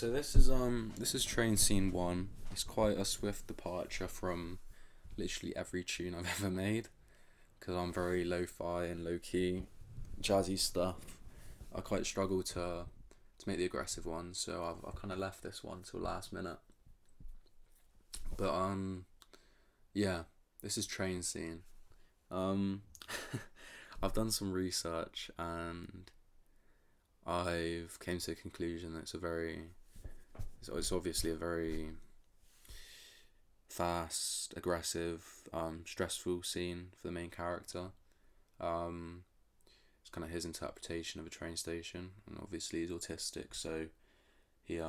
So this is Train Scene 1. It's quite a swift departure from literally every tune I've ever made because I'm very lo-fi and low-key jazzy stuff. I quite struggle to make the aggressive one, so I've kind of left this one till last minute. But yeah, this is Train Scene. Um I've done some research and I've came to a conclusion that it's obviously a very fast, aggressive, stressful scene for the main character. Um, it's kind of his interpretation of a train station, and obviously he's autistic, so he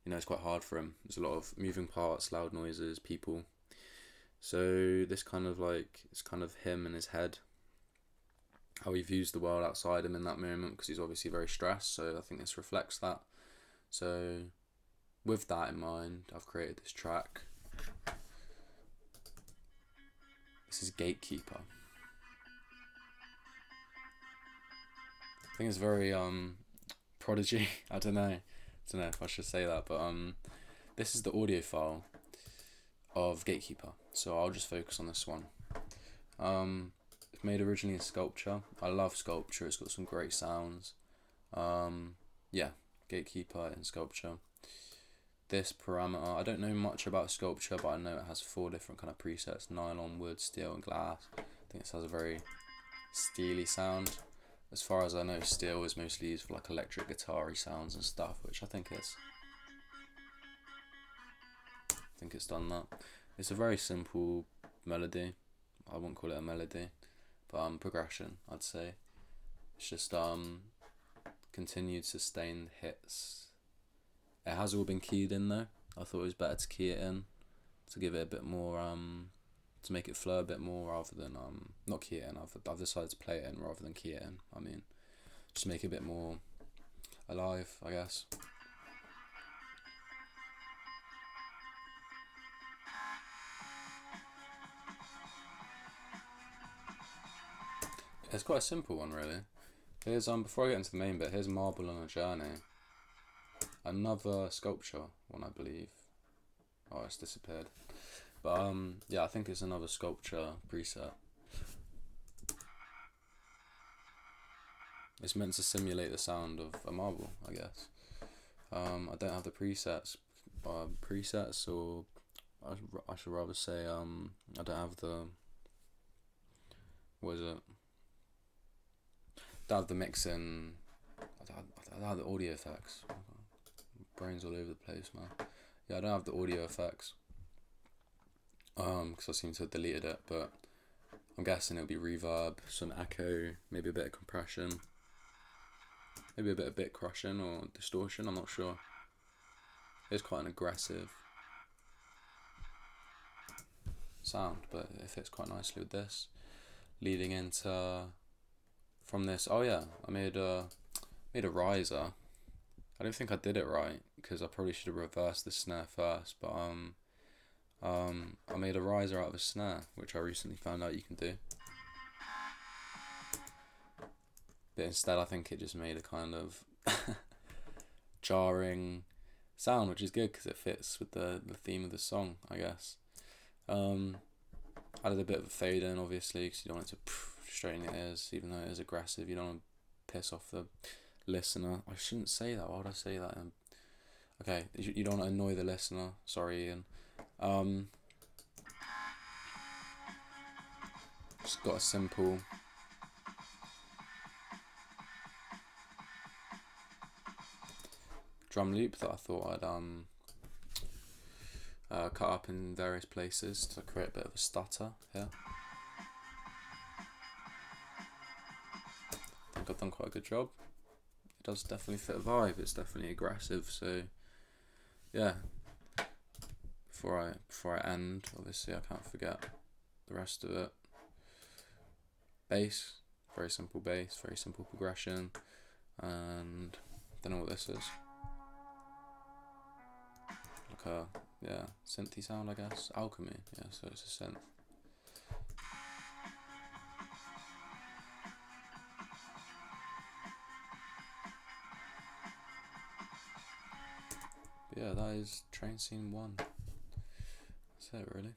it's quite hard for him. There's a lot of moving parts, loud noises, people. So this it's kind of him in his head, how he views the world outside him in that moment, because he's obviously very stressed. So I think this reflects that. So with that in mind, I've created this track. This is Gatekeeper. I think it's very Prodigy. I don't know if I should say that, but this is the audio file of Gatekeeper. So I'll just focus on this one. It's made originally in Sculpture. I love Sculpture. It's got some great sounds. Yeah, Gatekeeper in Sculpture. This parameter, I don't know much about Sculpture, but I know it has 4 different kind of presets: nylon, wood, steel, and glass. I think this has a very steely sound. As far as I know, steel is mostly used for like electric guitar-y sounds and stuff, which I think it's done that. It's a very simple melody. I wouldn't call it a melody, but progression, I'd say. It's just continued sustained hits. It has all been keyed in though. I thought it was better to key it in to give it a bit more to make it flow a bit more rather than not key it in. I've decided to play it in rather than key it in. I mean, just make it a bit more alive, I guess. It's quite a simple one, really. Here's before I get into the main bit, here's Marble on a Journey. Another Sculpture one, I believe. Oh, it's disappeared. But yeah, I think it's another Sculpture preset. It's meant to simulate the sound of a marble, I guess. I don't have the presets, or I should rather say I don't have the what is it? I don't have the mixing. I don't have the audio effects. Brains all over the place, man. Yeah, I don't have the audio effects. Because I seem to have deleted it, but I'm guessing it'll be reverb, some echo, maybe a bit of compression, maybe a bit of bit crushing or distortion. I'm not sure. It's quite an aggressive sound, but it fits quite nicely with this. Leading into from this. Oh yeah, I made a riser. I don't think I did it right because I probably should have reversed the snare first, but I made a riser out of a snare, which I recently found out you can do. But instead, I think it just made a kind of jarring sound, which is good because it fits with the theme of the song, I guess. Added a bit of a fade in, obviously, because you don't want it to straight in your ears, even though it is aggressive. You don't want to piss off the listener. I shouldn't say that. Why would I say that? Okay, you don't want to annoy the listener. Sorry, Ian. Just got a simple drum loop that I thought I'd cut up in various places to create a bit of a stutter here. I think I've done quite a good job. It does definitely fit a vibe. It's definitely aggressive. So yeah. Before I end, obviously I can't forget the rest of it. Bass, very simple bass, very simple progression, and don't know what this is. Like a synthy sound, I guess. Alchemy, yeah. So it's a synth. yeah, that is train scene 1. That's it, really.